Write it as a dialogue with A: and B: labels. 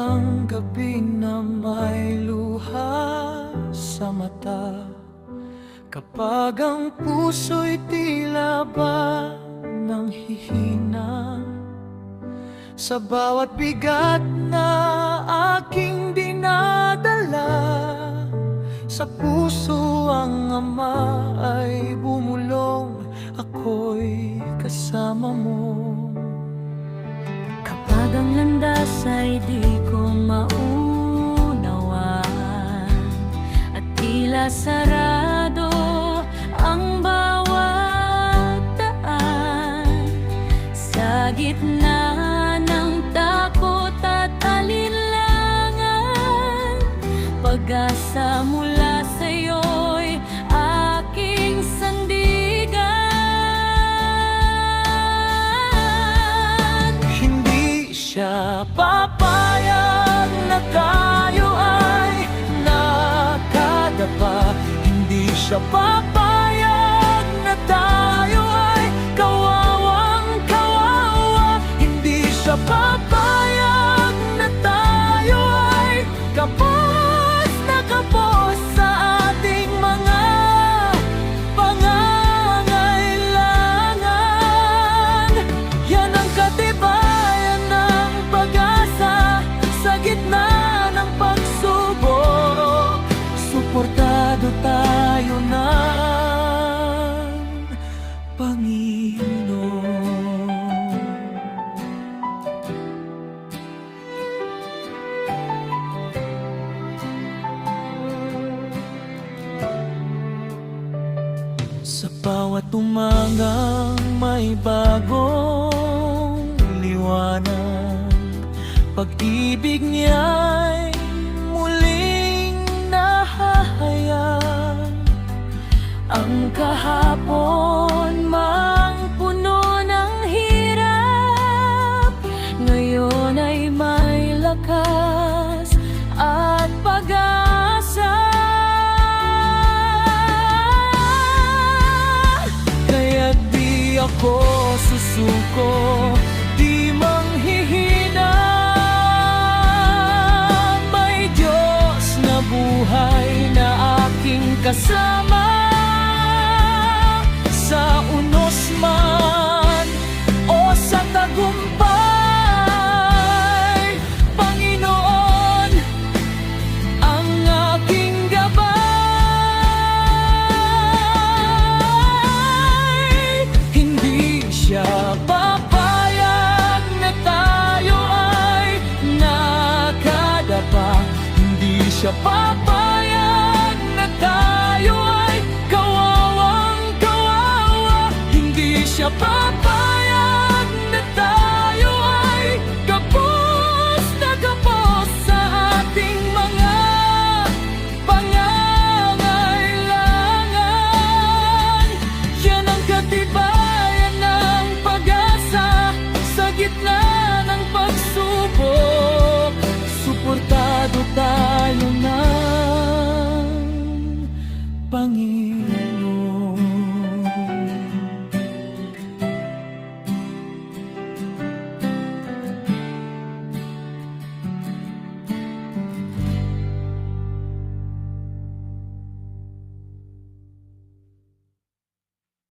A: ang gabi na may luha sa mata, kapag ang puso'y tila ba nang hihina, sa bawat bigat na aking dinadala, sa puso ang Ama ay bumulong, ako'y kasama mo.
B: Kapag ang landas ay di ko maunawaan at tila sarado ang bawat daan, sa gitna ng takot at alinlangan, pag-asa mula sa'yo'y aking sandigan.
A: Hindi siya papayag na tayo ay nakadapa, hindi siya papayag na tayo ay kawawang-kawawa, hindi siya papayag na tayo ay kapos na kapos sa ating mga pangangailangan. Yan ang katibayan ng pag-asa sa gitna ng pagsubok. Suportado tayo ng Panginoon. Sa bawat umagang may bagong liwanag, pag-ibig niya'y muling nahahayag. Ang kahapon mang puno ng hirap, ngayon ay may lakas at pag-asa. Kaya't di ako susuko, di manghihina. May Diyos na buhay na aking kasama, sa unos man o sa tagumpay. Panginoon ang aking gabay. Hindi siya papayag na tayo ay nakadapa, hindi siya papayag